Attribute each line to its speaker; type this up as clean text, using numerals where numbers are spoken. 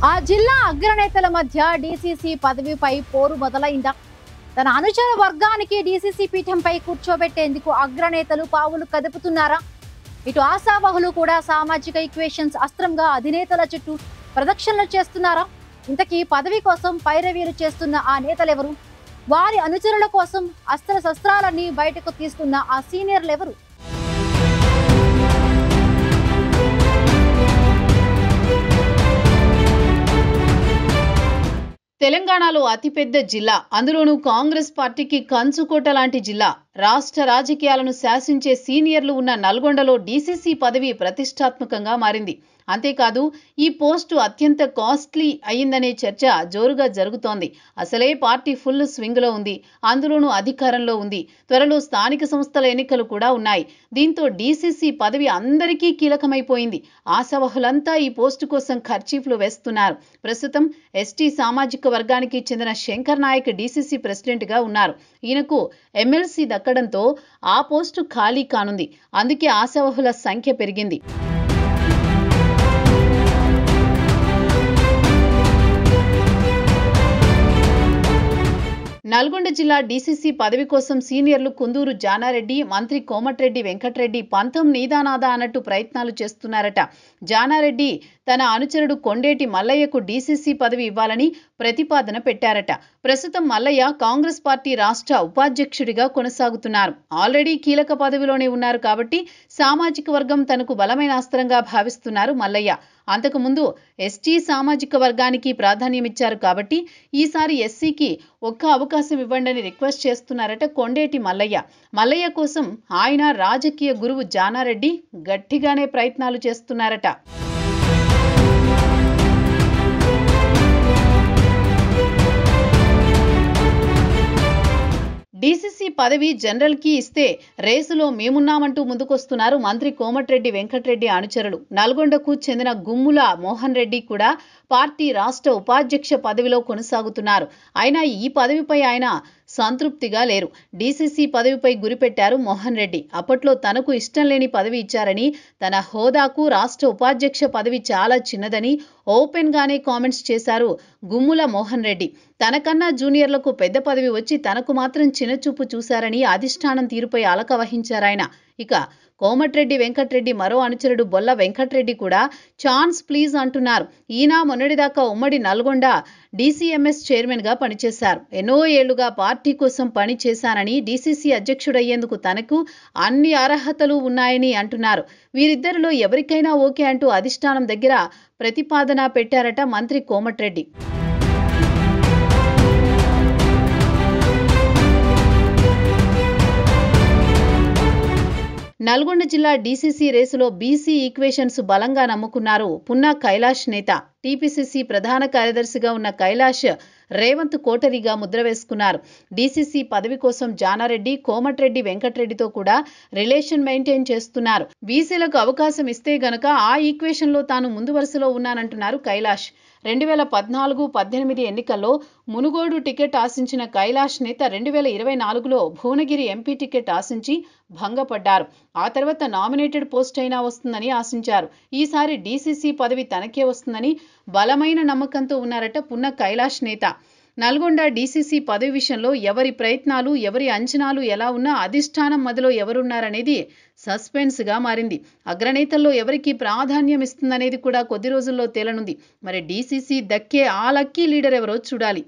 Speaker 1: ఆ జిల్లా అగ్రనేతల మధ్య డీసీసీ పదవిపై పోరు మొదలైందా? తన అనుచర వర్గానికి డీసీసీ పీఠంపై కూర్చోబెట్టేందుకు అగ్రనేతలు పావులు కదుపుతున్నారా? ఇటు ఆశావహులు కూడా సామాజిక ఈక్వేషన్స్ అస్త్రంగా అధినేతల చుట్టూ ప్రదక్షిణలు చేస్తున్నారా? ఇంతకీ పదవి కోసం పైరవీలు చేస్తున్న ఆ నేతలెవరు? వారి అనుచరుల కోసం అస్త్ర శస్త్రాలన్నీ బయటకు తీస్తున్న ఆ సీనియర్లెవరు?
Speaker 2: తెలంగాణలో అతిపెద్ద జిల్లా, అందులోనూ కాంగ్రెస్ పార్టీకి కంచుకోట లాంటి జిల్లా. రాష్ట్ర రాజకీయాలను శాసించే సీనియర్లు ఉన్న నల్గొండలో డీసీసీ పదవి ప్రతిష్టాత్మకంగా మారింది. అంతేకాదు, ఈ పోస్టు అత్యంత కాస్ట్లీ అయిందనే చర్చ జోరుగా జరుగుతోంది. అసలే పార్టీ ఫుల్ స్వింగ్లో ఉంది, అందులోనూ అధికారంలో ఉంది. త్వరలో స్థానిక సంస్థల ఎన్నికలు కూడా ఉన్నాయి. దీంతో డీసీసీ పదవి అందరికీ కీలకమైపోయింది. ఆశావహులంతా ఈ పోస్టు కోసం ఖర్చీఫ్లు వేస్తున్నారు. ప్రస్తుతం ఎస్టీ సామాజిక వర్గానికి చెందిన శంకర్ నాయక్ డీసీసీ ప్రెసిడెంట్గా ఉన్నారు. ఈయనకు ఎమ్మెల్సీ దక్కడంతో ఆ పోస్టు ఖాళీ కానుంది. అందుకే ఆశావహుల సంఖ్య పెరిగింది. నల్గొండ జిల్లా డీసీసీ పదవి కోసం సీనియర్లు కుందూరు జానారెడ్డి, మంత్రి కోమటిరెడ్డి వెంకటరెడ్డి పంతం నీదానాదా అన్నట్టు ప్రయత్నాలు చేస్తున్నారట. జానారెడ్డి తన అనుచరుడు కొండేటి మల్లయ్యకు డీసీసీ పదవి ఇవ్వాలని ప్రతిపాదన పెట్టారట. ప్రస్తుతం మల్లయ్య కాంగ్రెస్ పార్టీ రాష్ట్ర ఉపాధ్యక్షుడిగా కొనసాగుతున్నారు. ఆల్రెడీ కీలక పదవిలోనే ఉన్నారు కాబట్టి సామాజిక వర్గం తనకు బలమైన అస్త్రంగా భావిస్తున్నారు మల్లయ్య. అంతకుముందు ఎస్టీ సామాజిక వర్గానికి ప్రాధాన్యమిచ్చారు కాబట్టి ఈసారి ఎస్సీకి ఒక్క అవకాశం ఇవ్వండి అని రిక్వెస్ట్ చేస్తున్నారట కొండేటి మల్లయ్య. మల్లయ్య కోసం ఆయన రాజకీయ గురువు జానారెడ్డి గట్టిగానే ప్రయత్నాలు చేస్తున్నారట. డీసీసీ పదవి జనరల్ కి ఇస్తే రేసులో మేమున్నామంటూ ముందుకొస్తున్నారు మంత్రి కోమటిరెడ్డి వెంకటరెడ్డి అనుచరులు. నల్గొండకు చెందిన గుమ్ముల మోహన్ రెడ్డి కూడా పార్టీ రాష్ట్ర ఉపాధ్యక్ష పదవిలో కొనసాగుతున్నారు. అయినా ఈ పదవిపై ఆయన సంతృప్తిగా లేరు. డీసీసీ పదవిపై గురిపెట్టారు మోహన్ రెడ్డి. అప్పట్లో తనకు ఇష్టం లేని పదవి ఇచ్చారని, తన హోదాకు రాష్ట్ర ఉపాధ్యక్ష పదవి చాలా చిన్నదని ఓపెన్ గానే కామెంట్స్ చేశారు గుమ్ముల మోహన్ రెడ్డి. తనకన్నా జూనియర్లకు పెద్ద పదవి వచ్చి తనకు మాత్రం చిన్నచూపు చూశారని అధిష్టానం తీరుపై అలక వహించారాయన. ఇక కోమటిరెడ్డి వెంకటరెడ్డి మరో అనుచరుడు బొల్ల వెంకటరెడ్డి కూడా ఛాన్స్ ప్లీజ్ అంటున్నారు. ఈయన మొన్నటిదాకా ఉమ్మడి నల్గొండ డీసీఎంఎస్ చైర్మన్ గా పనిచేశారు. ఎన్నో ఏళ్లుగా పార్టీ కోసం పని చేశానని, డీసీసీ అధ్యక్షుడయ్యేందుకు తనకు అన్ని అర్హతలు ఉన్నాయని అంటున్నారు. వీరిద్దరిలో ఎవరికైనా ఓకే అంటూ అధిష్టానం దగ్గర ప్రతిపాదన పెట్టారట మంత్రి కోమటిరెడ్డి. నల్గొండ జిల్లా డీసీసీ రేసులో బీసీ ఈక్వేషన్స్ బలంగా నమ్ముకున్నారు పున్నా కైలాష్ నేత. టీపీసీసీ ప్రధాన కార్యదర్శిగా ఉన్న కైలాష్ రేవంత్ కోటరీగా ముద్ర వేసుకున్నారు. డీసీసీ పదవి కోసం జానారెడ్డి, కోమటిరెడ్డి వెంకటరెడ్డితో కూడా రిలేషన్ మెయింటైన్ చేస్తున్నారు. బీసీలకు అవకాశం ఇస్తే గనక ఆ ఈక్వేషన్లో తాను ముందు వరుసలో ఉన్నానంటున్నారు కైలాష్. 2014-18 ఎన్నికల్లో మునుగోడు టికెట్ ఆశించిన కైలాష్ నేత 2024లో భువనగిరి ఎంపీ టికెట్ ఆశించి భంగపడ్డారు. ఆ తర్వాత నామినేటెడ్ పోస్ట్ అయినా వస్తుందని ఆశించారు. ఈసారి డీసీసీ పదవి తనకే వస్తుందని బలమైన నమ్మకంతో ఉన్నారట పున్న కైలాష్ నేత. నల్గొండ డీసీసీ పదవి విషయంలో ఎవరి ప్రయత్నాలు, ఎవరి అంచనాలు ఎలా ఉన్నా అధిష్టానం మధ్యలో ఎవరున్నారనేది సస్పెన్స్ గా మారింది. అగ్రనేతల్లో ఎవరికి ప్రాధాన్యం ఇస్తుందనేది కూడా కొద్ది రోజుల్లో తేలనుంది. మరి డీసీసీ దక్కే ఆ లక్కీ లీడర్ ఎవరో చూడాలి.